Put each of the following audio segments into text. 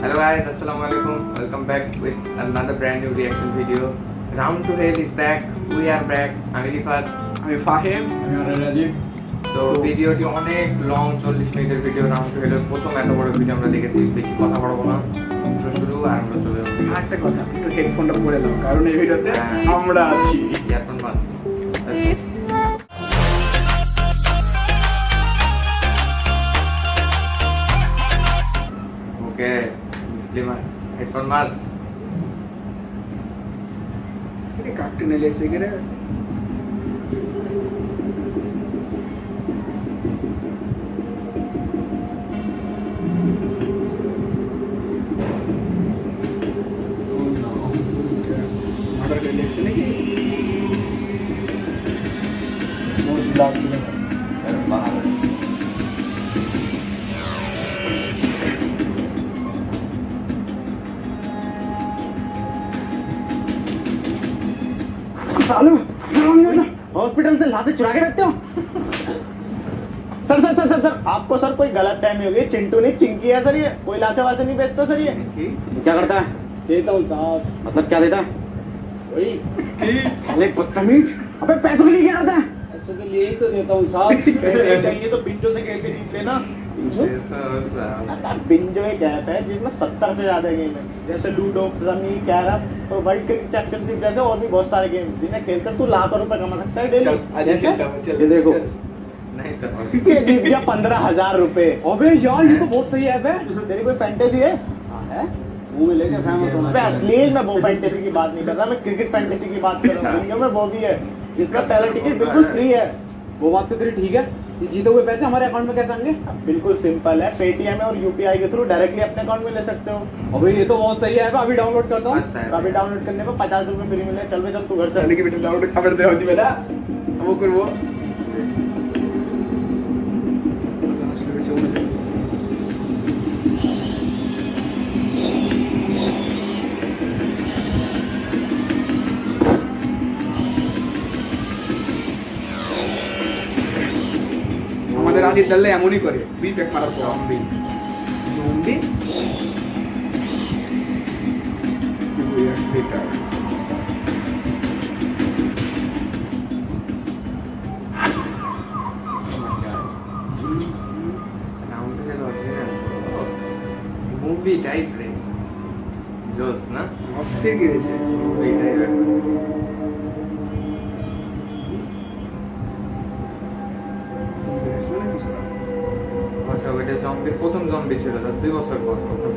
Hello guys, Assalamualaikum. Welcome back with another brand new reaction video. Round to Hell is back. We are back. আমি রিফাত, আমি ফাহিম, আমি রাজীব। তো ভিডিওটি অনেক long 40 মিনিটের ভিডিও। রাউন্ড টু হেলের প্রথম এত বড় ভিডিও আমরা দেখেছি। বেশি কথা বলবো না, ইন্ট্রো শুরু আর আমরা চলে যাবো। একটা কথা, একটু হেডফোনটা পরে নাও কারণ এই ভিডিওতে আমরা আছি। Earphone must. Okay, disclaimer, headphone must. এটা কাটতে নিলে এসে গেলে हॉस्पिटल से लाते चुरा के रखते हो। Sir sir sir sir sir आपको सर कोई गलत फहमी होगी। चिंटू नहीं चिंकी है सर, ये कोई लाशे वाशे नहीं बेचता सर। ये क्या करता है? देता हूँ साहब। मतलब क्या देता है? वही साले बदतमीज। अबे पैसों के लिए क्या करता है? पैसों के लिए ही तो देता हूँ साहब। पैसे चाहिए तो बिंजो से खेल के जीत लेना। बिंजो एक ऐप है जिसमें 70 से ज्यादा गेम है, जैसे लूडो, रमी, कैरम और वर्ल्ड क्रिकेट चैंपियनशिप जैसे और भी बहुत सारे गेम जिन्हें खेलकर तू लाखों रुपए कमा सकता है डेली। ये देखो, नहीं तो ये जीत गया 15,000 रुपए। अबे यार ये तो बहुत सही ऐप है। तेरी कोई फैंटेसी है? है मुंह में लेके फेमस होना। मैं अश्लील में वो फैंटेसी की बात नहीं कर रहा, मैं क्रिकेट फैंटेसी की बात कर रहा हूँ। दुनिया में वो भी है जिसमें पहला टिकट बिल्कुल फ्री है। वो बात तो तेरी ठीक है। ये जीते हुए पैसे हमारे अकाउंट में कैसे आएंगे? बिल्कुल सिंपल है, पेटीएम और यूपीआई के थ्रू डायरेक्टली अपने अकाउंट में ले सकते हो। अबे ये तो बहुत सही है, अभी डाउनलोड करता हूँ। अभी डाउनलोड करने पर 50 रुपए फ्री मिले। चल बे, चल तू घर चल। चलने की बेटा डाउनलोड खबर दे होती बेटा वो कर वो আমাদের আদি দলে এমনই করে দুই প্যাক মারার পর zombie zombie US better round two hell original movie type রে, জোস না? অস্থির গিরেছে মুভি টাইপ আচ্ছা, ওইটা জম্বি, প্রথম জম্বি ছিল তার 2 বছর পর তখন।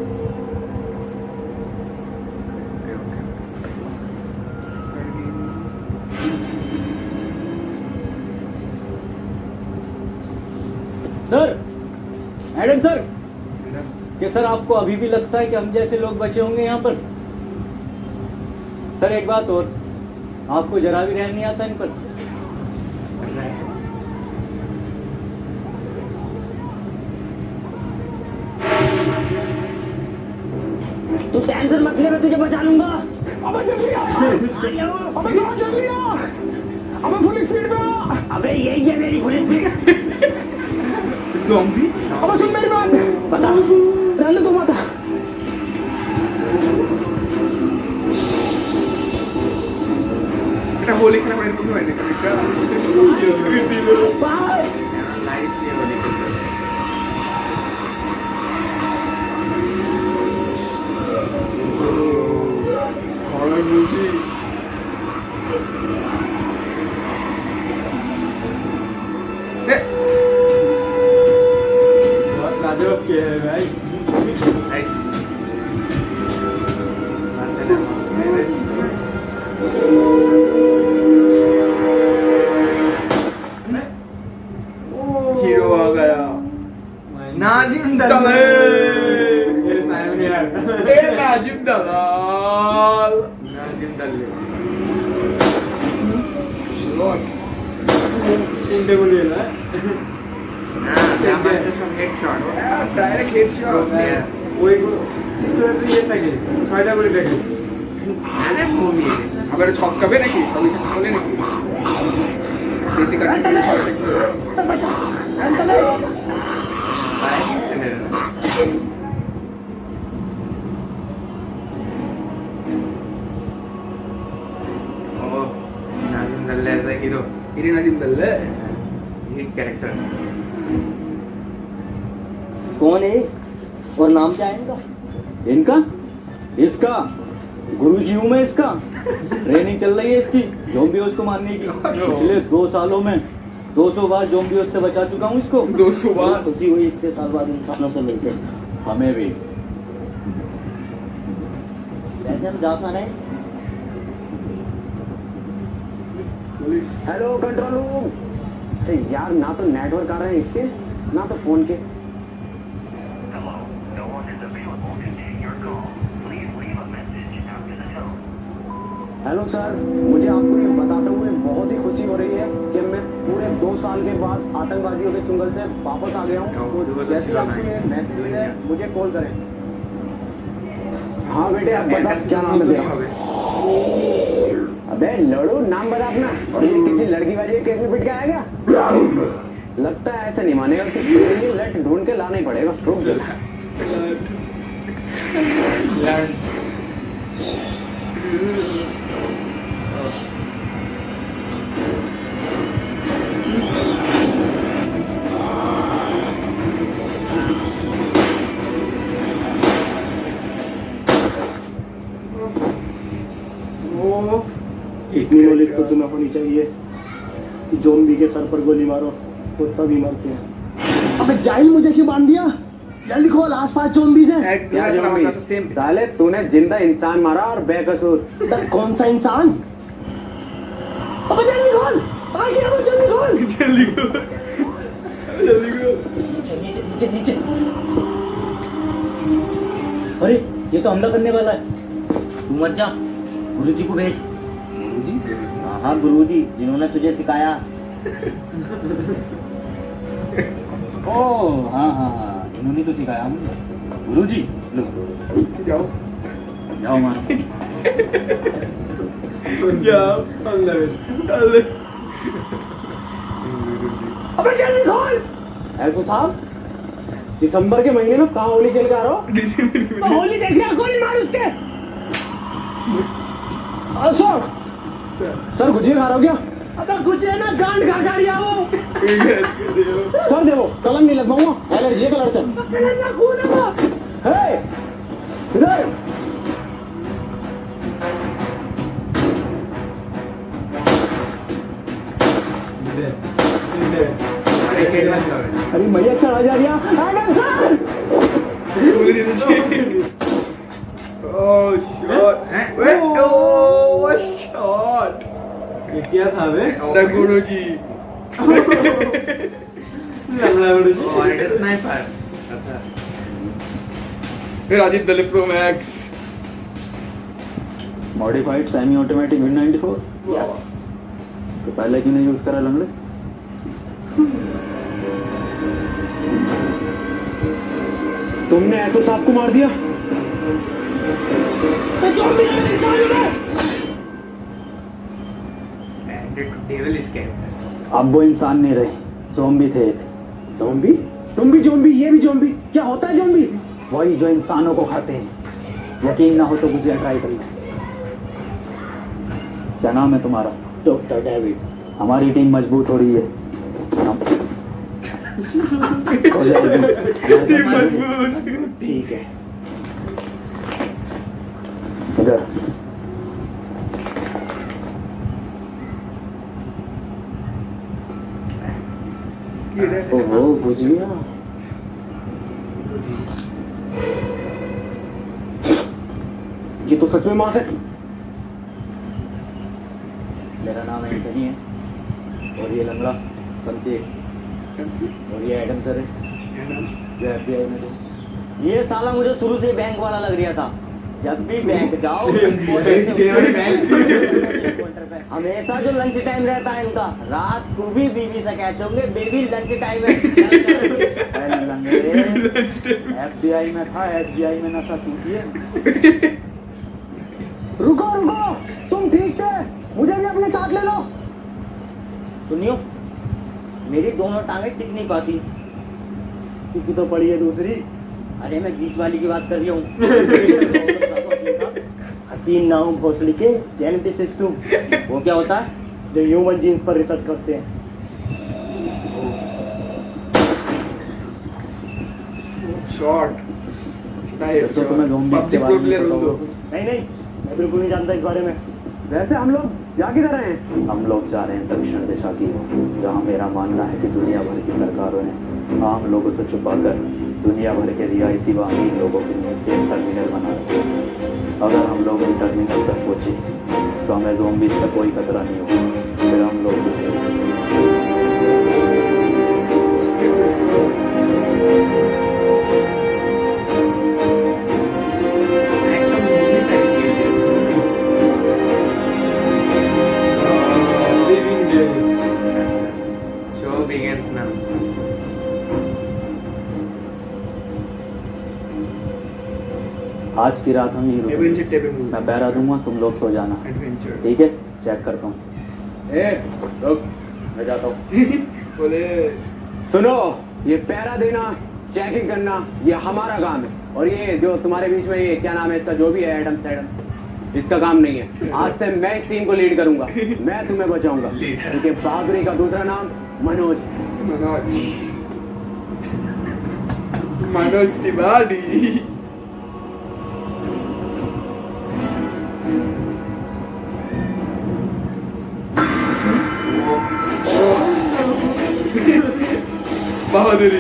सर, मैडम सर, क्या सर आपको अभी भी लगता है कि हम जैसे लोग बचे होंगे यहाँ पर? सर एक बात और, आपको जरा भी रहम नहीं आता इन पर? तू टेंशन मत ले, मैं तुझे बचा लूंगा। अबे जल्दी आ, अबे कहाँ चल रही है? अबे फुल स्पीड पे आ। अबे यही है मेरी फुल स्पीड। জম্বি अबे सुन मेरी बात, बता रहने दो माता। এটা হোলি খেলা মানে কোনো হয় না এটা बाय। লাইভ দিয়ে বলি হরর মুভি बहुत लाजवाब किया है भाई। নাইস আছে না সাইডে हीरो आ गया नाजिम दलाल। Yes, I am here. ए नाजिम दलाल नाजिम दल्ले श्लॉट इंटे बोलिए ना না জামার সব হেডশট ডাইরেক্ট হেডশট ওইগুলো পিস্তলের তো ইয়ে থাকে 6টা করে থাকে। আরে মুভি আবার ছক্কাবে নাকি সবই ছক্কাবে নাকি বেসিক কাটিং ছক্কা assistant hero Irina Jindal lead character. कौन है और नाम क्या है इनका? इनका? इसका गुरुजी हूँ मैं इसका। ट्रेनिंग चल रही है इसकी ज़ोंबियोज को मारने की। पिछले 2 सालों में 200 बार ज़ोंबियोज से बचा चुका हूँ इसको। 200 बार खुशी हुई इतने साल बाद इंसानों से मिलके। हमें भी। वैसे हम जा कहाँ रहे हैं? Hello control room. अरे यार ना तो नेटवर्क आ रहे हैं इसके ना तो फोन के। हेलो सर, मुझे आपको ये बताते हुए बहुत ही खुशी हो रही है कि मैं पूरे 2 साल के बाद आतंकवादियों के चुंगल से वापस आ गया हूँ। तो जैसे आपको ये मैसेज मिले मुझे कॉल करें। हाँ बेटे, आप बता क्या नाम है तेरा? अबे लड़ू, नाम बता अपना। और ये किसी लड़की वाली केस में पिट के आएगा? लगता है ऐसे नहीं मानेगा कि लट ढूंढ के लाना ही पड़ेगा। रुक जा। इतनी नॉलेज तो तुम्हें होनी चाहिए कि ज़ॉम्बी के सर पर गोली मारो तो तभी मरते हैं। अबे जाहिल, मुझे क्यों बांध दिया? जल्दी खोल, आसपास ज़ॉम्बीज़ हैं। क्या ज़ॉम्बी? साले तूने जिंदा इंसान मारा और बेकसूर। कौन सा इंसान? अबे जल्दी खोल, आगे आओ, जल्दी खोल। जल्दी करो जल्दी करो। नीचे नीचे नीचे। अरे ये तो हमला करने वाला है। तू मत जा, गुरुजी को भेज। हाँ गुरुजी, जिन्होंने तुझे सिखाया। ओह हाँ हाँ हाँ, इन्होंने तो सिखाया मुझे। गुरुजी लो जाओ जाओ मारो। जाओ अल्लाह अल्लाह। अबे जल्दी खोल। ऐसो साहब, दिसंबर के महीने में कहाँ होली खेल के आ रहा हो? तो होली देखने गोली मार उसके। सर सर गुजिया खा रहा हो क्या? अबे कुछ है ना, गांड खा खा रही है वो। सर देखो कलर नहीं लगवाऊंगा, एलर्जी है कलर से। कलर ना खून है वो। हे इधर अरे मैया चढ़ा जा रही है। एडम सर ओह शॉट ओह शॉट। ये क्या था बे? द गुरुजी। लंगड़ा गुरुजी। और इट इज स्नाइपर। अच्छा फिर अजीत दले pro max modified semi automatic win 94। Yes. तो पहले क्यों नहीं यूज करा लंगड़े? तुमने ऐसे सांप को मार दिया? Devil is character. अब वो इंसान नहीं रहे, ज़ॉम्बी थे एक। ज़ॉम्बी? तुम भी ज़ॉम्बी, ये भी ज़ॉम्बी। क्या होता है ज़ॉम्बी? वही जो इंसानों को खाते हैं। यकीन ना हो तो मुझे ट्राई करिए। क्या नाम है तुम्हारा? Doctor David. हमारी टीम मजबूत हो रही है। हो जाएगी। मजबूत। ठीक है। इधर ओहो गुजिया। ये तो सच में मांस है। मेरा नाम एंटनी है और ये लंगड़ा शमशेर और ये एडम सर है जो FBI में थे। ये साला मुझे शुरू से बैंक वाला लग रहा था। जब भी बैंक जाओ हमेशा जो लंच टाइम रहता है इनका, रात को भी बीवी से कहते होंगे बेबी लंच टाइम है। FBI में था, FBI में ना था। पूछिए। रुको रुको, तुम ठीक थे, मुझे भी अपने साथ ले लो। सुनियो, मेरी दोनों टांगे टिक नहीं पाती। क्योंकि तो पड़ी है दूसरी। अरे मैं बीच वाली की बात कर रही हूँ। तीन नाम भोसड़ी के जेनेटिक सिस्टम। वो क्या होता है? जो ह्यूमन जीन्स पर रिसर्च करते हैं। शॉट तो तुम्हें ज़ॉम्बीज़ के बारे में पता होगा। नहीं, मैं बिल्कुल नहीं जानता इस बारे में। वैसे हम लोग जा किधर रहे हैं? हम लोग जा रहे हैं दक्षिण दिशा की ओर, जहाँ मेरा मानना है कि दुनिया भर की सरकारों ने आम लोगों से छुपाकर दुनिया भर के रिहायशी व अमीर लोगों के लिए सेफ टर्मिनल बना रखे हैं। अगर हम लोग इन टर्मिनल तक पहुँचे तो हमें ज़ॉम्बीज़ से कोई खतरा नहीं होगा, फिर हम लोग भी शो बिगिंस नाउ। आज की रात हम ही रुकेंगे। Adventure type movie. मैं पहरा दूंगा, तुम लोग सो जाना, एडवेंचर। ठीक है? चेक करता हूँ। रुक, मैं जाता हूँ। बोले सुनो, ये पहरा देना, चेकिंग करना, ये हमारा काम है। और ये जो तुम्हारे बीच में ये क्या नाम है इसका, जो भी है एडम सैडम, इसका काम नहीं है। आज से मैं इस टीम को लीड करूंगा, मैं तुम्हें बचाऊंगा। क्योंकि बहादुरी का दूसरा नाम मनोज। मनोज तिवारी। बहादुरी।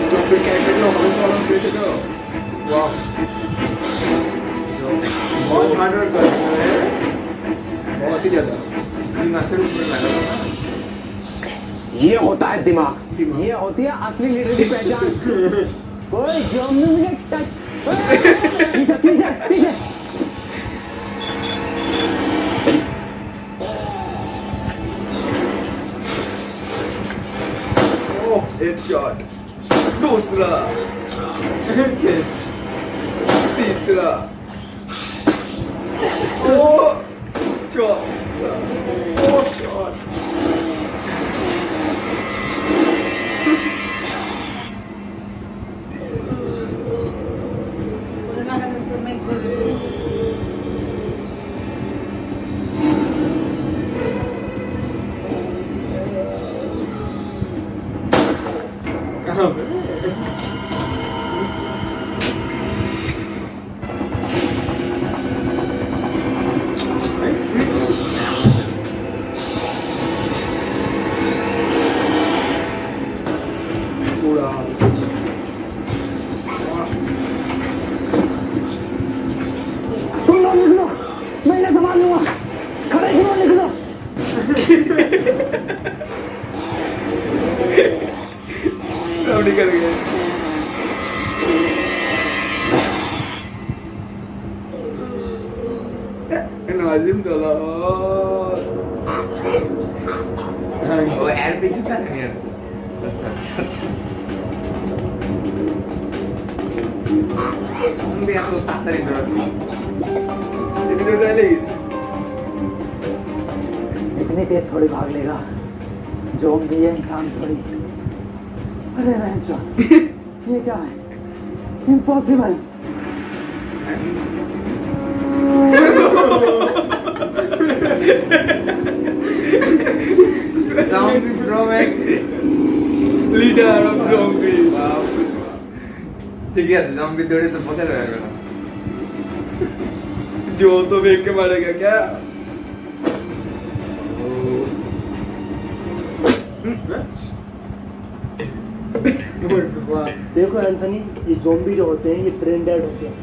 जब भी कैरेक्टर लोग हमें प्रॉब्लम देते थे, वाह, बहुत हार्ड वर्क करते हैं, बहुत ही ज़्यादा। ये होता है दिमाग, ये होती है असली लीडर की पहचान। कोई ज़ॉम्बी मुझे टच, पीछे पीछे पीछे। हेडशॉट, दूसरा, तीसरा, चौथा, शॉट। कहाँ पे? पूरा तुम लोग निकलो, मैं इन्हें संभाल लूंगा। खड़े क्यों निकलो? सब निकल गए। नाजिम चला। वो यार पीछे चल नहीं यार। अच्छा। ज़ॉम्बी এত তাড়াতাড়ি দৌড়াচ্ছে। इतने पहले ही। इतनी तेज थोड़ी भाग लेगा, ज़ॉम्बी है इंसान थोड़ी। अरे रैंचो, ये क्या है? Impossible. Zombie pro max leader of zombie. ঠিক আছে ज़ॉम्बी দৌড়ে তো পৌঁছাতে পারবে না। जो तो देख के मारेगा क्या? देखो एंथनी, ये ज़ॉम्बी जो होते हैं ये ब्रेन डेड होते हैं।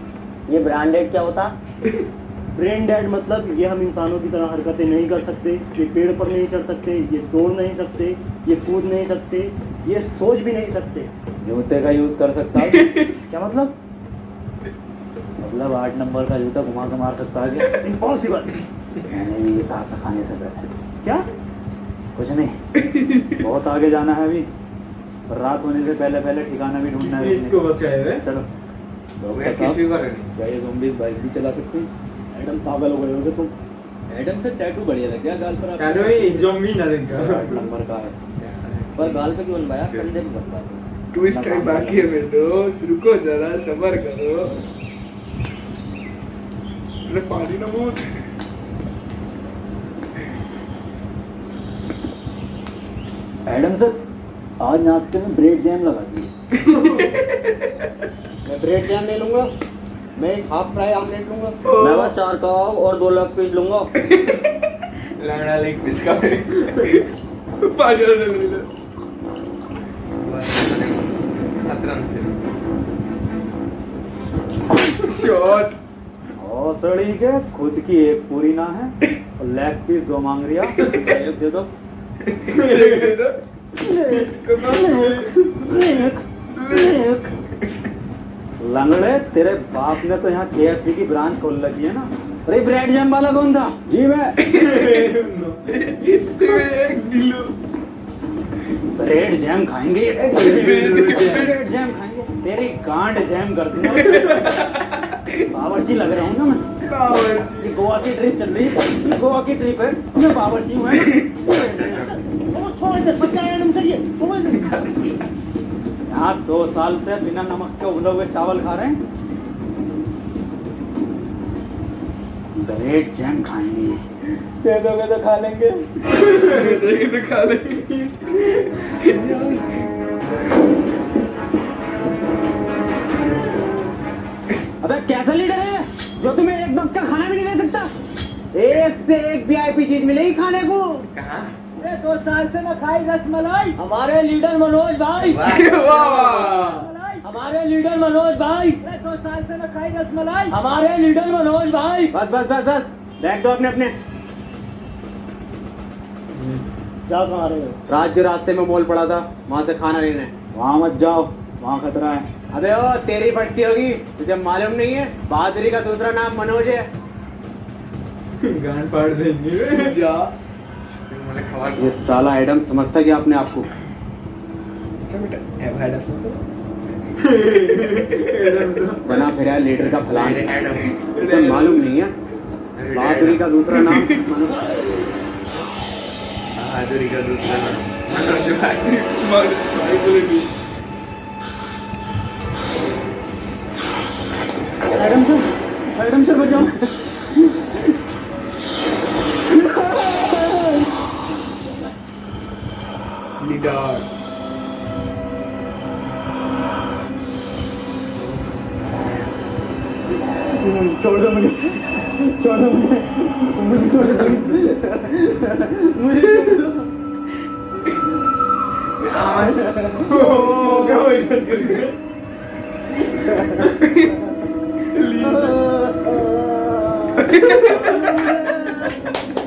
ये ब्रांडेड क्या होता? ब्रेन डेड मतलब ये हम इंसानों की तरह हरकतें नहीं कर सकते, ये पेड़ पर नहीं चढ़ सकते, ये दौड़ नहीं सकते, ये कूद नहीं सकते, ये सोच भी नहीं सकते। जूते का यूज कर सकता है? क्या मतलब? मतलब 8 नंबर का जूता घुमा के मार सकता है क्या? इम्पॉसिबल। मैंने भी ये कहा था खाने से पहले। क्या? कुछ नहीं, बहुत आगे जाना है अभी, और रात होने से पहले पहले ठिकाना भी ढूंढना है। इसको बचाए हुए। चलो मैं কিছুই করেনি। क्या ये ज़ॉम्बीज़ बाइक भी चला सकते हैं? एडम पागल हो गए होगे तुम। एडम से टैटू बढ़िया लग गया गाल पर आपके। कहने में ज़ॉम्बी ना देखा। 8 नंबर का है, पर गाल पे क्यों बनवाया? कंधे पे बनवाया। ट्विस्ट टाइम बाकी है मेरे दोस्त, रुको जरा, सब्र करो। पानी ना मोड़। एडम सर, आज नाश्ते में ब्रेड जैम लगा दिए। मैं ब्रेड जैम ले लूंगा, मैं एक हाफ फ्राई आमलेट लूंगा। मैं बस 4 कबाब और 2 लेग पीस लूंगा। लंगड़ा लेग पीस का पानी ना ले। खतरन से शॉट। और सड़ी के खुद की एक पूरी ना है और लेग पीस 2 मांग रिया। एक दे दो। लंगड़े, तेरे बाप ने तो यहाँ KFC की ब्रांच खोल रखी है ना। अरे ब्रेड जैम वाला कौन था? जी मैं। इसको एक दिलो। ब्रेड जैम खाएंगे, ब्रेड जैम खाएंगे, तेरी गांड जैम कर दूंगा। बावर्ची लग रहा हूँ ना मैं। ये गोवा की ट्रिप चल रही है, गोवा की ट्रिप है, मैं बावर्ची हूँ वो छोड़ दे, पक्का एडम सर ये छोड़ दे। यहाँ 2 साल से बिना नमक के उबले हुए चावल खा रहे हैं। ब्रेड जैम खाएंगे, दे दोगे तो खा लेंगे। देखे तो खा लेंगे। अबे कैसा लीडर है जो तुम्हें एक वक्त का खाना भी नहीं दे सकता? एक से एक VIP चीज मिलेगी खाने को। कहाँ? 2 साल से न खाई रसमलाई। हमारे लीडर मनोज भाई, हमारे लीडर मनोज भाई, 2 साल से न खाई रसमलाई। हमारे लीडर मनोज भाई। बस बस बस बस, बैग दो अपने अपने। जा कहाँ रहे हो? राज्य रास्ते में मॉल पड़ा था, वहाँ से खाना लेने। वहाँ मत जाओ, वहाँ खतरा है। अबे ओ, तेरी पट्टी होगी, तुझे मालूम नहीं है? बहादुरी का दूसरा नाम मनोज है। गांड फाड़ देंगे। जा। मैंने खबर ये साला एडम समझता क्या अपने आप को? अच्छा बेटा, ए भाई डाल दो। बना फिर लीडर का फलान। एडम्स। इसे मालूम नहीं है बहादुरी का दूसरा नाम मनोज। बहादुरी का दूसरा नाम मनोज भाई। मार भाई बोलेगी। एडम सर बचाओ। लीडर। छोड़ दो मुझे, छोड़ दो मुझे, मुझे छोड़ दो, मुझे छोड़ दो। क्या होगा?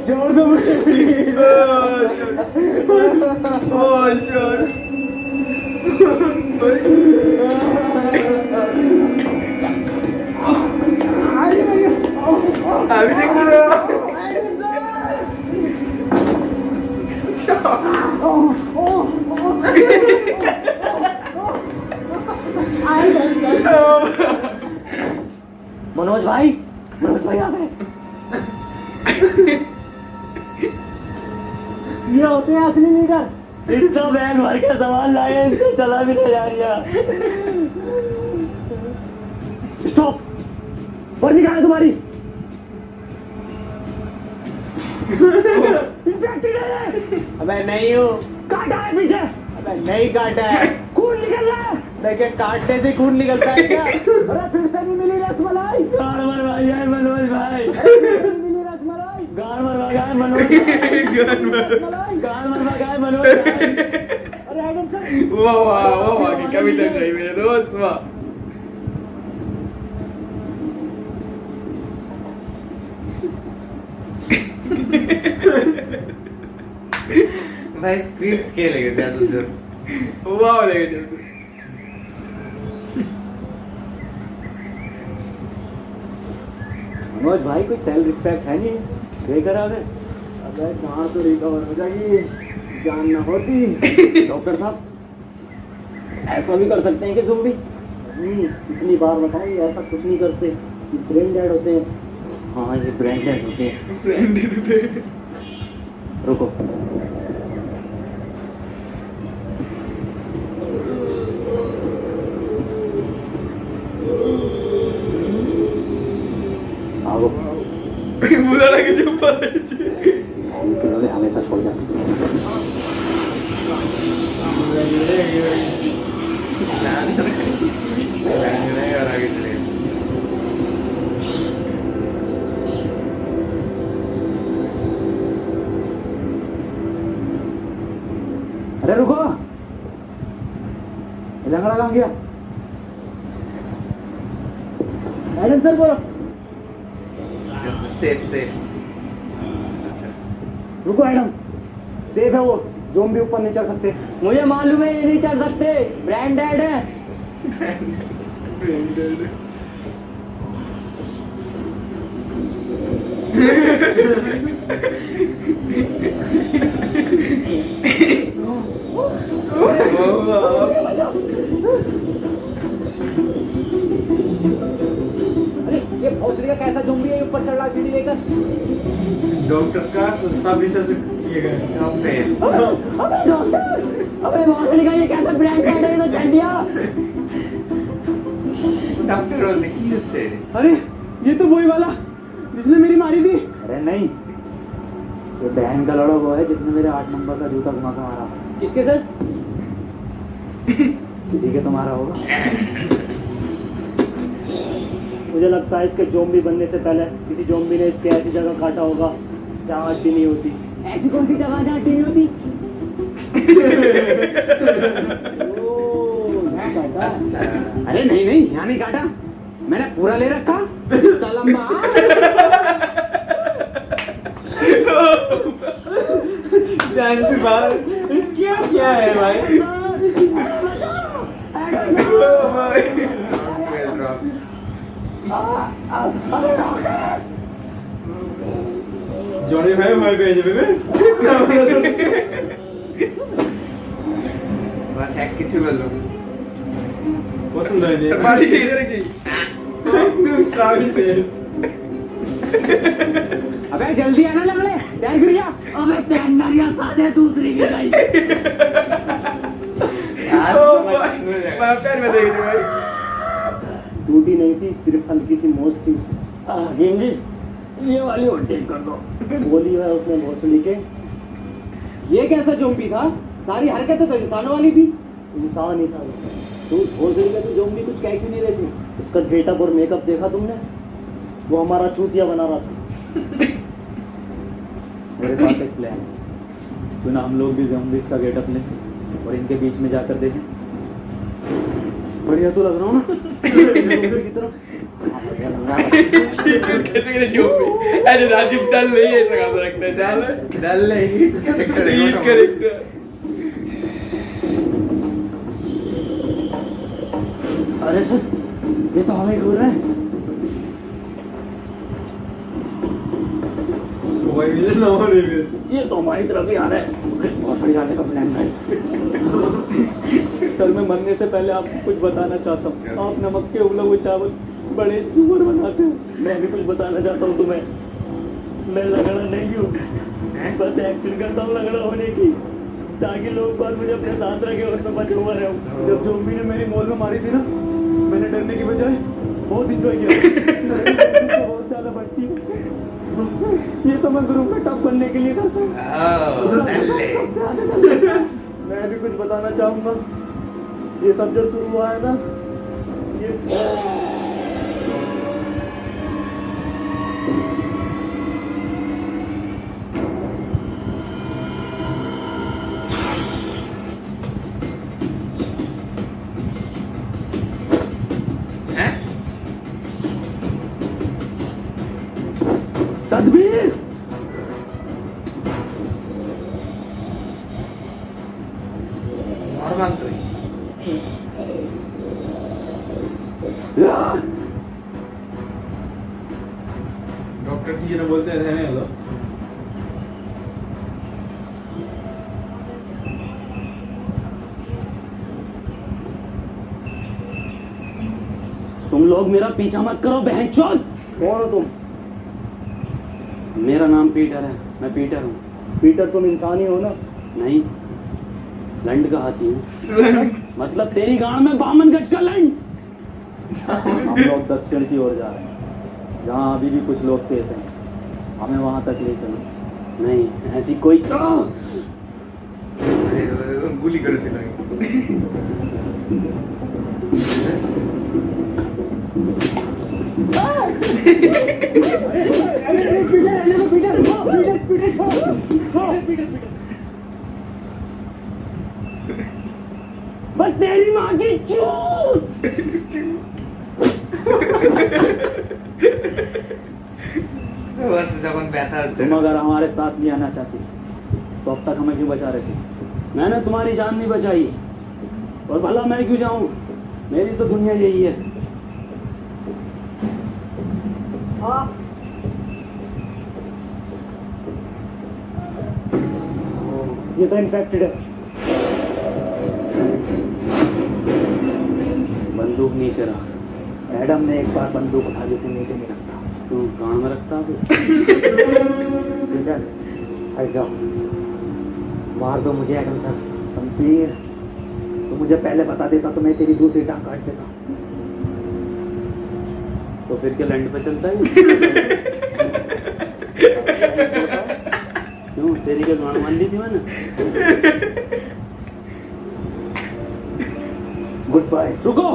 छोड़ दो मुझे प्लीज। Oh shot. अभी देख लो। मनोज भाई, मनोज भाई आ गए। ये होते हैं असली लीडर। इतना बैग भर के सामान लाए, इनसे चला भी नहीं जा रहा। स्टॉप, वर्दी कहाँ है तुम्हारी? इन्फेक्टेड है। अबे नहीं हूँ। काटा है पीछे? अबे नहीं काटा है। खून निकल रहा है। देखे काटने से खून निकलता है क्या? अरे फिर से नहीं मिली रसमलाई। गाड़ मरवा गया मनोज भाई। मिली रसमलाई। गाड़ मरवा गया मनोज भाई। गाड़ मरवा गया मनोज भाई। अरे एडम सर। वाह वाह वाह वाह की कविता गई मेरे दोस्त। वाह। भाई स्क्रिप्ट के लेके ज्यादा जोर से। वाह लेके मनोज भाई कोई सेल्फ रिस्पेक्ट है नहीं, बेकर आ गए। अबे कहाँ तो रिकवर हो जाएगी, जान ना होती। डॉक्टर साहब ऐसा भी कर सकते हैं कि तुम भी? इतनी बार बताऊं, ऐसा कुछ नहीं करते, ये ब्रेन डेड होते हैं। हाँ ये ब्रेन डेड होते हैं। ब्रांडेड थे। रुको, आओ। বুলা লাগে যে পালাইছে हमेशा छोड़ जाते और आगे चले अरे रुको लंगड़ा कहाँ गया एडम सर बोलो सेफ सेफ अच्छा रुको एडम, सेफ है वो, जोम भी ऊपर नहीं चढ़ सकते। मुझे मालूम है ये नहीं चढ़ सकते, ब्रांडेड है। अरे ये भोसड़ी का कैसा ज़ॉम्बी है ऊपर चढ़ रहा सीढ़ी लेकर? डॉक्टर्स का सब रिसर्च किए गए सब फेल अबे डॉक्टर, अबे भोसड़ी का ये कैसा ब्रांडेड है, तो चढ़ दिया। डॉक्टर बोलते की হচ্ছে अरे ये तो वही वाला जिसने मेरी मारी थी। अरे नहीं, ये बहन का लड़का वो है जिसने मेरे 8 नंबर का जूता घुमा के मारा। किसके सर? किसी के तुम्हारा होगा। मुझे लगता है इसके जोम्बी बनने से पहले किसी जोम्बी ने इसके ऐसी जगह काटा होगा जहाँ हड्डी नहीं होती। ऐसी कौन सी जगह जहाँ हड्डी नहीं होती? ओह, यहाँ काटा। अच्छा अरे नहीं नहीं, यहाँ नहीं काटा, मैंने पूरा ले रखा। इतना लंबा। जान से बाहर क्या क्या है भाई? জনি ভাই ভয় পেয়ে যাবে আচ্ছা এক কিছু বললো পছন্দ হয়নি বাড়ি কি করে কি তুই সবই শেষ अबे जल्दी आना लगले, तैयार कर जा। अबे तैयार ना या साले दूसरी भी गई। आज समझ मैं पैर में देख रहा भाई टूटी नहीं थी, सिर्फ हल्की सी मोच थी। गेंगी, ये वाली और टेक कर दो। गोली है उसने भोसड़ी के। ये कैसा ज़ॉम्बी था? सारी हरकतें तो इंसानों वाली थी। इंसान ही था वो। तू भोसड़ी का तो ज़ॉम्बी कुछ कह क्यों नहीं रहे थे? उसका गेटअप और मेकअप देखा तुमने? वो हमारा चूतिया बना रहा था। मेरे पास एक प्लान है, क्यों ना हम लोग भी ज़ॉम्बीज़ का गेटअप लें और इनके बीच में जाकर देखें। बढ़िया तो लग रहा हूँ ना? उधर की तरफ। हाँ, बढ़िया लग रहा है। कहते जो भी अरे राजीव डल नहीं है ऐसा कैसा रखता है साल डल नहीं हीट करेक्टर अरे सर, ये तो हमें घूर रहे हैं। সবাই মিলে নাও নেবে ये तो हमारी तरफ ही आ रहा है। बहुत बड़ी जाने का प्लान है। सर मैं मरने से पहले आपको कुछ बताना चाहता हूँ। आप नमक के उबले हुए चावल बड़े सुअर बनाते हैं। मैं भी कुछ बताना चाहता हूँ तुम्हें। मैं लगड़ा नहीं हूँ, बस एक्टिंग करता हूँ लगड़ा होने की, ताकि लोग बार मुझे अपने साथ रखे और मैं बच हुआ रहूँ। जब ज़ॉम्बी ने मेरी मॉल में मारी थी ना, मैंने डरने की बजाय बहुत इंजॉय किया। बहुत ज़्यादा बढ़ती है। ये तो मैं ग्रुप में टॉप करने के लिए करता हूँ। मैं भी कुछ बताना चाहूँगा। ये सब जो शुरू हुआ है ना, ये सतबीर, नॉर्मल तो ডক্টর কি যেন বলছে ধ্যানে এলো तुम लोग मेरा पीछा मत करो बहनचोद। कौन हो तुम? मेरा नाम पीटर है, मैं पीटर हूँ। पीटर तुम इंसान ही हो ना? नहीं, लंड का हाथी हूँ। मतलब तेरी गांव में 52 गज का लंड। हम लोग दक्षिण की ओर जा रहे हैं, जहाँ अभी भी कुछ लोग सेफ हैं। हमें वहाँ तक ले चलो। नहीं ऐसी कोई গুলি করেছিল बस तेरी माँ की चूत। যখন ব্যথা হচ্ছে तुम अगर हमारे साथ नहीं आना चाहती तो अब तक हमें क्यों बचा रहे थे? मैंने तुम्हारी जान नहीं बचाई और भला मैं क्यों जाऊं? मेरी तो दुनिया यही है। ये तो इन्फेक्टेड है। बंदूक नीचे रख। एडम ने एक बार बंदूक उठा ली थी, नीचे नहीं रखता। तू कान में रखता है? ठीक है, हट जाओ। मार दो मुझे एडम सर। शमशीर, तो मुझे पहले बता देता तो मैं तेरी दूसरी टांग काट देता। तो फिर क्या लैंड पे चलता है? क्यों, तेरी क्या गांड मान ली थी मैंने? Goodbye. रुको,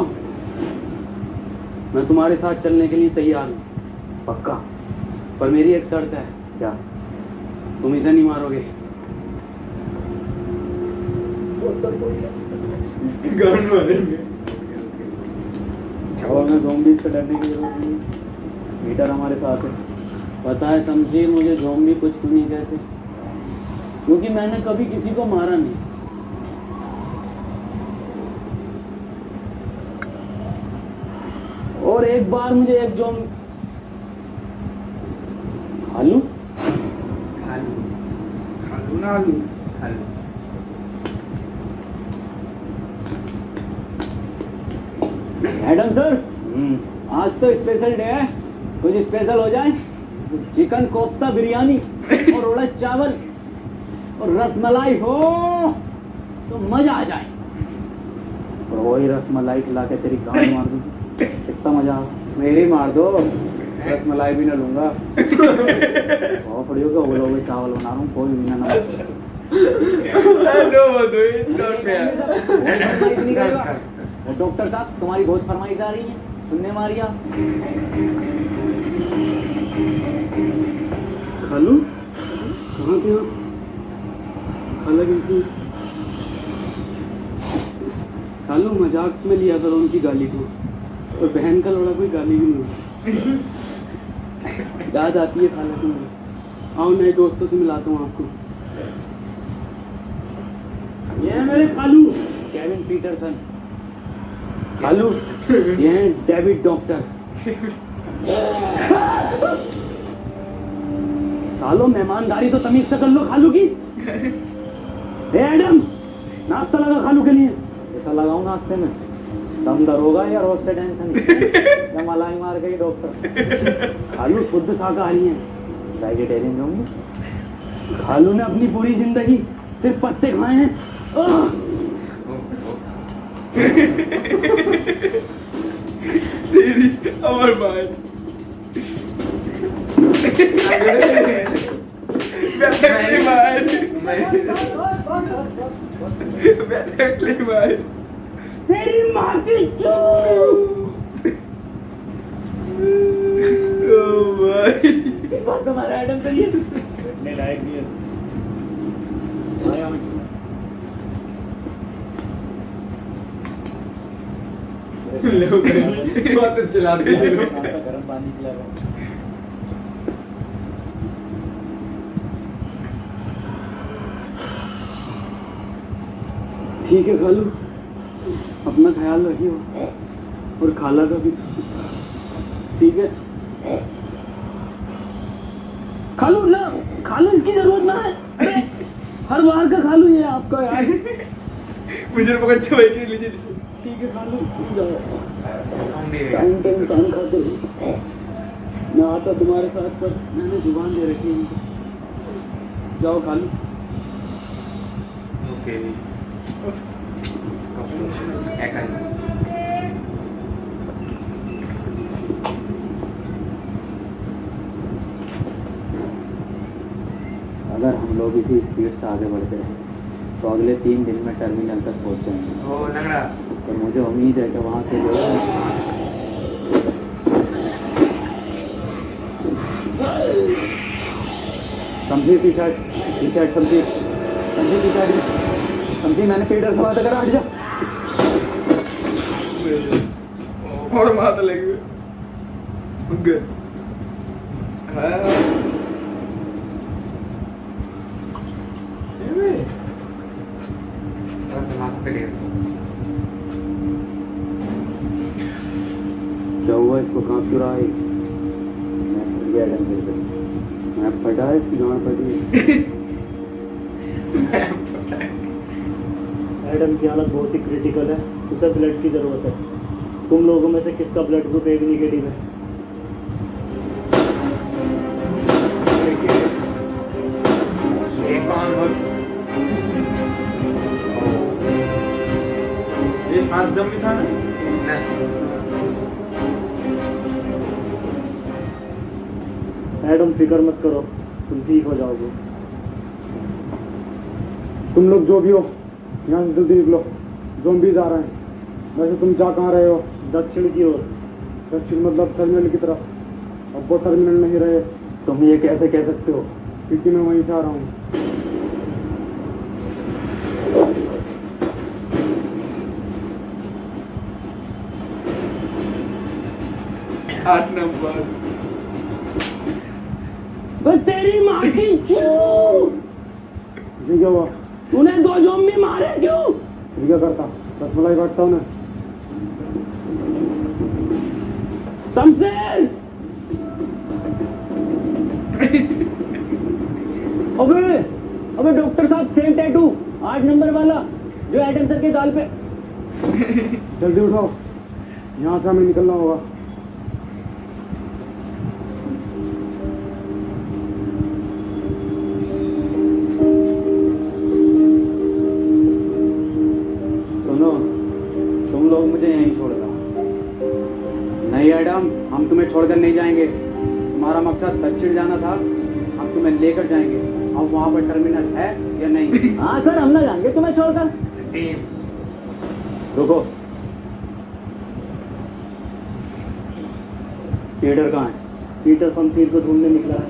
मैं तुम्हारे साथ चलने के लिए तैयार हूँ, पक्का। पर मेरी एक शर्त है। क्या? तुम इसे नहीं मारोगे। इसकी गान मारेंगे। हमें ज़ॉम्बी से डरने की जरूरत नहीं। मीटर हमारे साथ है। पता है शमशीर, मुझे ज़ॉम्बी कुछ क्यों नहीं कहते? क्योंकि मैंने कभी किसी को मारा नहीं। और एक बार मुझे एक ज़ॉम्बी आलू খালু खालू ना आलू। খালু एडम सर, आज तो स्पेशल डे है। कुछ स्पेशल हो जाए। चिकन कोफ्ता बिरयानी और उड़द चावल और रसमलाई हो तो मजा आ जाए। और वही रसमलाई खिला के तेरी गांड मार दूं, कितना मजा आ। मेरी मार दो, रसमलाई भी ना लूंगा। बहुत पड़ी होगा, वो लोग चावल बना रहा हूँ, कोई भी ना। हेलो मधु इसका प्यार डॉक्टर साहब, तुम्हारी बहुत फरमाइश आ रही है, सुनने मारी आप। खालू कहाँ पे हो? खाला कैसी? खालू मजाक में लिया करो उनकी गाली को, और बहन का लौड़ा कोई गाली भी नहीं। याद आती है खाला की मुझे। आओ नए दोस्तों से मिलाता हूँ आपको। ये है मेरे खालू केविन पीटरसन। खालू ये हैं डेविड डॉक्टर। सालो मेहमानदारी तो तमीज से कर लो खालू की। हे एडम, नाश्ता लगा खालू के लिए। ऐसा लगाऊं नाश्ते में? दम दर होगा या रोज से टेंशन या मलाई मार गई डॉक्टर। खालू शुद्ध शाकाहारी हैं, वेजिटेरियन होंगे। खालू ने अपनी पूरी जिंदगी सिर्फ पत्ते खाए हैं। तेरी अमर भाई तेरी माँ की इस बात हमारा एडम करिए बैठने लायक नहीं है। बहुत अच्छे लाते हैं। गर्म पानी पिला रहा हूँ। ठीक है खालू, अपना ख्याल रखियो और खाला का भी। ठीक है खालू ना, खालू इसकी जरूरत ना है। अरे हर बार का खालू ये आपका यार। मुझे पकड़ते हुए के लीजिए। ठीक है खालू, जाओ। zombie टाइम पे इंसान खाते हो। मैं आता तुम्हारे साथ, पर मैंने जुबान दे रखी है इनको। जाओ खालू। ওকে একাই लोग इसी स्पीड से आगे बढ़ते हैं तो अगले 3 दिन में टर्मिनल तक पहुंच जाएंगे। ओ लंगड़ा तो मुझे उम्मीद है कि वहाँ से जो है समझी टी शर्ट समझी टी शर्ट समझी मैंने पीटर से बात करा हट जा। और माता लगी हुई से माथा पे ले क्या हुआ इसको कांप क्यों रहा है? मैं फट गया डंडे से। मैं फटा है इसकी गांड फटी। एडम की हालत बहुत ही क्रिटिकल है, उसे ब्लड की ज़रूरत है। तुम लोगों में से किसका ब्लड ग्रुप ए नेगेटिव है? ये कौन हो? ये हाजम भी था ना? ना एडम फिक्र मत करो, तुम ठीक हो जाओगे। तुम लोग जो भी हो यहाँ से जल्दी निकलो, ज़ॉम्बीज़ आ रहे हैं। वैसे तुम जा कहाँ रहे हो? दक्षिण की ओर। दक्षिण मतलब टर्मिनल की तरफ। अब वो टर्मिनल नहीं रहे तुम ये कैसे कह सकते हो? क्योंकि मैं वहीं से आ रहा हूँ। 8 नंबर बस तेरी माँ की चूत! ये क्या हुआ? तूने 2 ज़ॉम्बी मारे क्यों? ये क्या करता? रसमलाई काटता हूँ ना। शमशेर! अबे डॉक्टर साहब, सेम टैटू 8 नंबर वाला जो एडम सर के गाल पे। जल्दी उठो, यहाँ से हमें निकलना होगा। सुनो, तुम लोग मुझे यहीं छोड़ दो। नहीं एडम, हम तुम्हें छोड़कर नहीं जाएंगे। तुम्हारा मकसद दक्षिण जाना था, हम तुम्हें लेकर जाएंगे। अब वहाँ पर टर्मिनल है या नहीं? हाँ सर, हम ना जाएंगे तुम्हें छोड़कर। टीम रुको, पीटर कहाँ है? पीटर शमशीर को ढूंढने निकला है।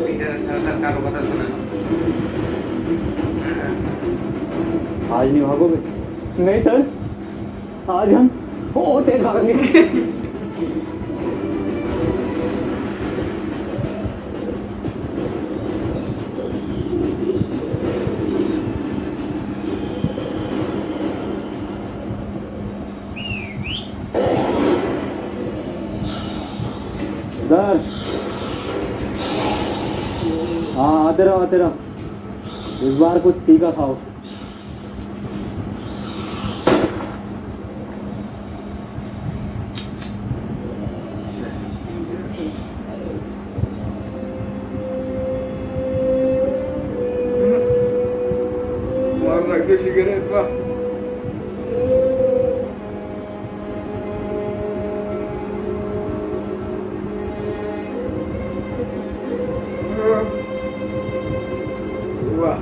पीटर सरकार का लोग सुना आज नहीं भागोगे? नहीं सर, आज हम बहुत तेज भागेंगे। इधर। हाँ, आते रहो। इस बार कुछ तीखा खाओ। मार रख दो सिगरेट बा वाह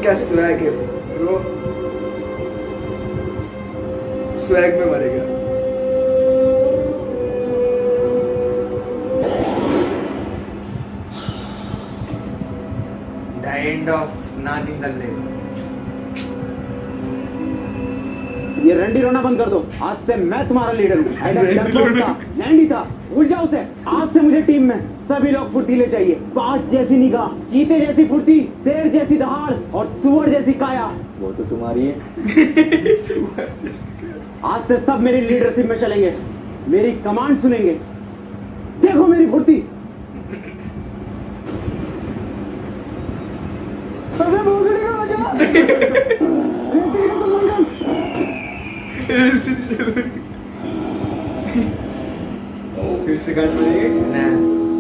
क्या स्वैग है ब्रो स्वैग में मरेगा द एंड ऑफ नाजिम दल्ले ये रंडी रोना बंद कर दो। आज से मैं तुम्हारा लीडर हूँ। लैंडी था, भूल जाओ उसे। आज से मुझे टीम में सभी लोग फुर्तीले चाहिए। बाज जैसी निगाह, चीते जैसी फुर्ती, शेर जैसी दहाड़ और सुअर जैसी काया। वो तो तुम्हारी है। आज से सब मेरी लीडरशिप में चलेंगे, मेरी कमांड सुनेंगे। देखो मेरी फुर्ती। अबे भोसड़ी का मजा। फिर से काट लेंगे ना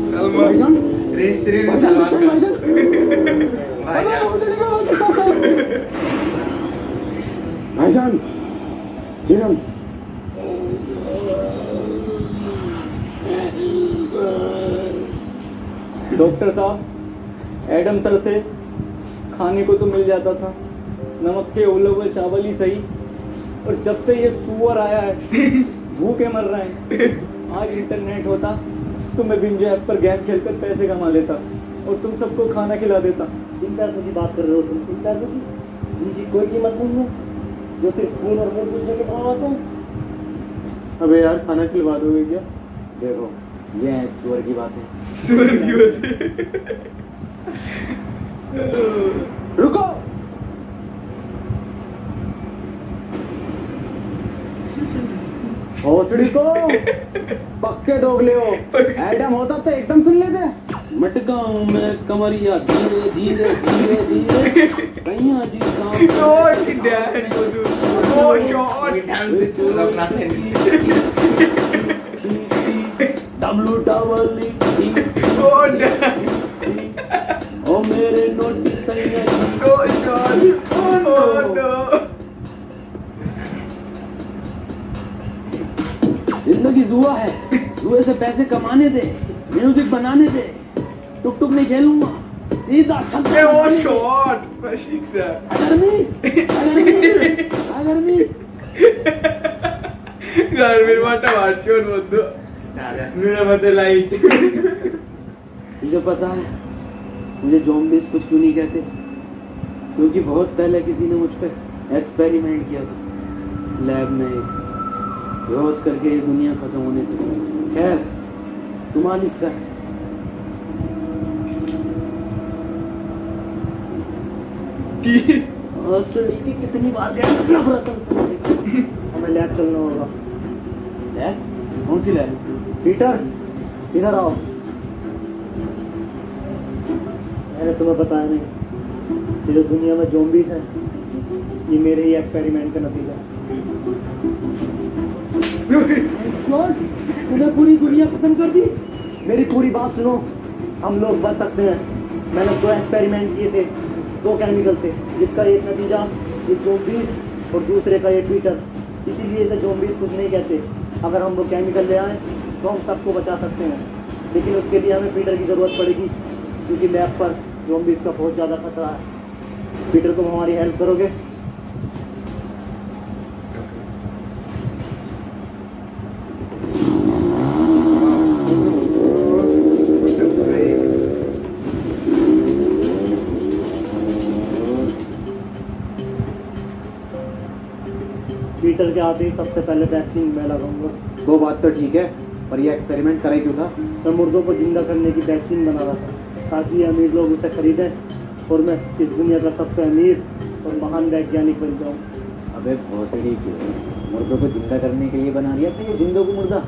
सलमान रेस तेरे में सलमान खान भाईजान भाईजान, किरण, डॉक्टर साहब, एडम सर थे, खाने को तो मिल जाता था, नमक के उबले हुए चावल ही सही, और जब से ये सुअर आया है भूखे मर रहे हैं। आज इंटरनेट होता तो मैं बिंजो ऐप पर गेम खेलकर पैसे कमा लेता और तुम सबको खाना खिला देता। किन पैसों की बात कर रहे हो तुम? किन पैसों की? जिनकी कोई कीमत नहीं है, जो सिर्फ खून और मुंह दूसरे के काम आते हैं। अबे यार, खाना खिलवा दोगे क्या? देखो, ये है सुअर की बातें। सुअर की बातें। रुको, भोसड़ी को पक्के दोगले हो। एडम होता तो एकदम सुन लेते। मटका हूँ मैं कमरिया, धीरे धीरे धीरे धीरे कहीं अजीब काम। और की डैन ओ शॉट डांस दिस अपना सेंस डब्लू डबल ओ डैन ओ मेरे नोटिस ओ शॉट ओ नो जिंदगी जुआ है, जुए से पैसे कमाने दे, म्यूजिक बनाने दे, टुक टुक नहीं खेलूंगा, सीधा ए ओ शॉट शिक्सा अगर मैं गार्मेंट वाटा वाट शॉट बंदो मेरा मत लाइट मुझे पता है मुझे ज़ॉम्बीज़ कुछ क्यों नहीं कहते, क्योंकि बहुत पहले किसी ने मुझ पर एक्सपेरिमेंट किया था लैब में, बेहोश करके ये दुनिया खत्म होने से। खैर तुम्हारी सर असली की कितनी बार हमें लैब चलना होगा। लैब? कौन सी लैब? पीटर, इधर आओ। मैंने तुम्हें बताया नहीं, ये जो दुनिया में ज़ॉम्बीज़ हैं, ये मेरे ही एक्सपेरिमेंट का नतीजा है। तूने पूरी दुनिया खत्म कर दी। मेरी पूरी बात सुनो, हम लोग बच सकते हैं। मैंने 2 एक्सपेरिमेंट किए थे, 2 केमिकल थे, जिसका एक नतीजा ये ज़ॉम्बीज़ और दूसरे का ये पीटर। इसीलिए इसे ज़ॉम्बीज़ कुछ नहीं कहते। अगर हम वो केमिकल ले आएँ तो हम सबको बचा सकते हैं, लेकिन उसके लिए हमें पीटर की ज़रूरत पड़ेगी, क्योंकि लैब पर ज़ॉम्बीज़ का बहुत ज़्यादा खतरा है। पीटर, तुम हमारी हेल्प करोगे? पीटर के आते ही सबसे पहले वैक्सीन मैं लगाऊंगा। वो बात तो ठीक है, पर ये एक्सपेरिमेंट करा ही क्यों था? मैं मुर्दों को जिंदा करने की वैक्सीन बना रहा था, ताकि ये अमीर लोग उसे खरीदें और मैं इस दुनिया का सबसे अमीर और महान वैज्ञानिक बन जाऊँ। अबे भोसड़ी क्यों? मुर्दों को जिंदा करने के लिए बना दिया था ये जिंदों को मुर्दा।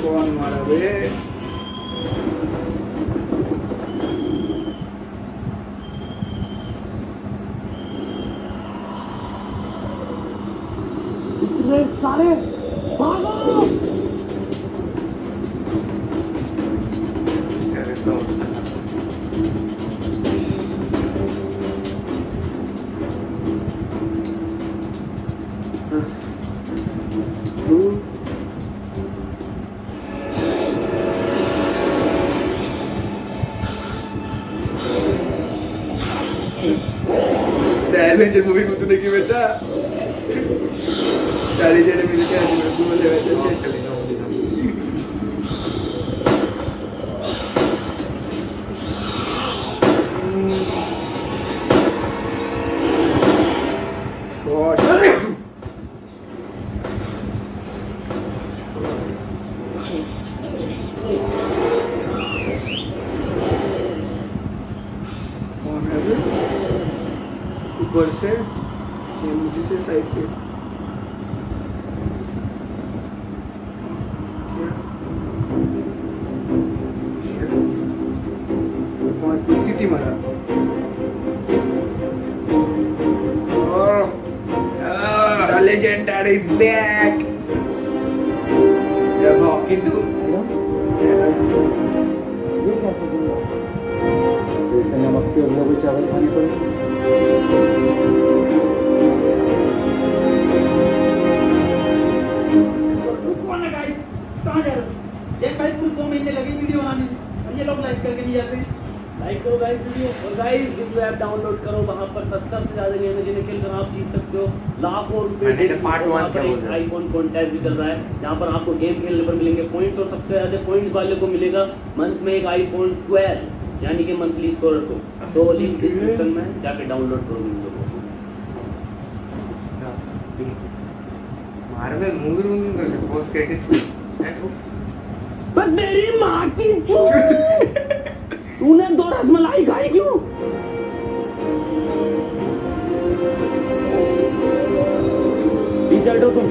कौन मारा बे सारे भागो। एवेंजर मूवी को तूने की बेटा सारे जने मिल के आज मैं बोले वैसे चेक कर लेना ऊपर से नीचे से साइड से सिटी मारा the legendary is back जब किंतु ये कैसे जिंदा? जैसे नमक के उबले हुए चावल खाने पड़े। कहाँ जा रहे हो? देख भाई पूरे 2 महीने लगे वीडियो बनाने में, और ये लोग लाइक करके नहीं जाते हैं। लाइक करो गाइस वीडियो, और गाइस जितने ऐप डाउनलोड करो वहाँ पर 70 से ज़्यादा गेम है जिन्हें खेल कर आप जीत सकते हो लाखों रुपए। मैंने तो part 1 क्या बोल रहे हैं? आईफोन कॉन्टेस्ट भी चल रहा है जहाँ पर आपको गेम खेलने पर मिलेंगे पॉइंट्स, और सबसे ज़्यादा पॉइंट्स वाले को मिलेगा मंथ में एक आईफोन 12 यानी कि मंथली स्कोरर को। तो लिंक डिस्क्रिप्शन में है, जाके डाउनलोड करो वीडियो को। मार्वल मूवी पोस्ट क्रेडिट पर तेरी माँ की तूने 2 रसमलाई खाई क्यों? टीचर हो तुम।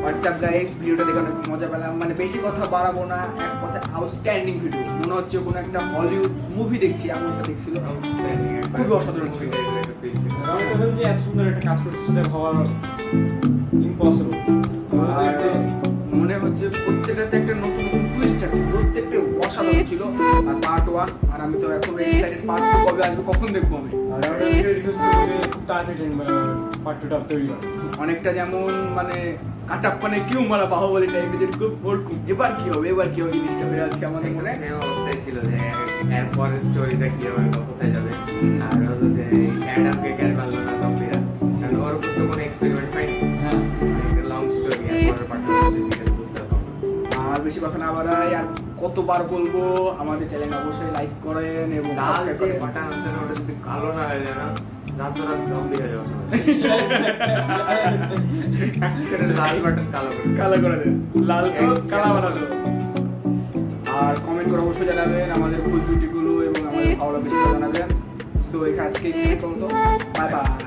হোয়াটসঅ্যাপ গাইস, ভিডিওটা দেখে অনেক মজা পেলাম। মানে বেশি কথা বাড়াবো না, এক কথা আউটস্ট্যান্ডিং ভিডিও, মনে হচ্ছে কোনো একটা হলিউড মুভি দেখছি এমনটা দেখছিল, খুবই অসাধারণ ছিল। আমি তো ভাবছি এত সুন্দর একটা কাজ করছে সেটা ভাবা ইম্পসিবল। মনে হচ্ছে প্রত্যেকটাতে একটা নতুন নতুন টুইস্ট আছে, প্রত্যেকটা অসাধারণ ছিল। আর পার্ট 1, আর আমি তো এখন এক্সাইটেড পার্ট 2 কবে আসবে, কখন দেখবো আমি। আর আমরা ভিডিও রিকোয়েস্ট করতে খুব তাড়াতাড়ি পার্ট 2টা তৈরি করে। অনেকটা যেমন মানে কাটাপ্পানে কেউ মারা বাহুবলী টাইপের, যেরকম ওরকম এবার কি হবে জিনিসটা হয়ে আছে আমাদের মনে। সেম অবস্থায় ছিল যে এর পরের স্টোরিটা কি হবে বা কোথায় যাবে, আর হলো যে অ্যাডামকে কেন মারলো না জম্বিরা, কারণ ওর উপর তো কোনো এক্সপেরিমেন্ট পাইনি। হ্যাঁ, লং স্টোরি, আর পরের পার্টটা বুঝতে পারলাম না। আর বেশি কথা না বাড়াই, আর কতবার বলবো আমাদের চ্যানেল অবশ্যই লাইক করেন এবং লাল সাবস্ক্রাইব যে করেন। বাটন আছে না, ওটা যদি কালো না হয়ে যায় না, রাত রাত জম্বি হয়ে যাবে। লাল বাটন কালো করে কালো করে দেন, লাল কালা বানালো। আর কমেন্ট করে অবশ্যই জানাবেন আমাদের ভুল ত্রুটিগুলো এবং আমাদের ভালো বেশি জানাবেন। সো এখানে আজকে এই পর্যন্ত, বাই বাই।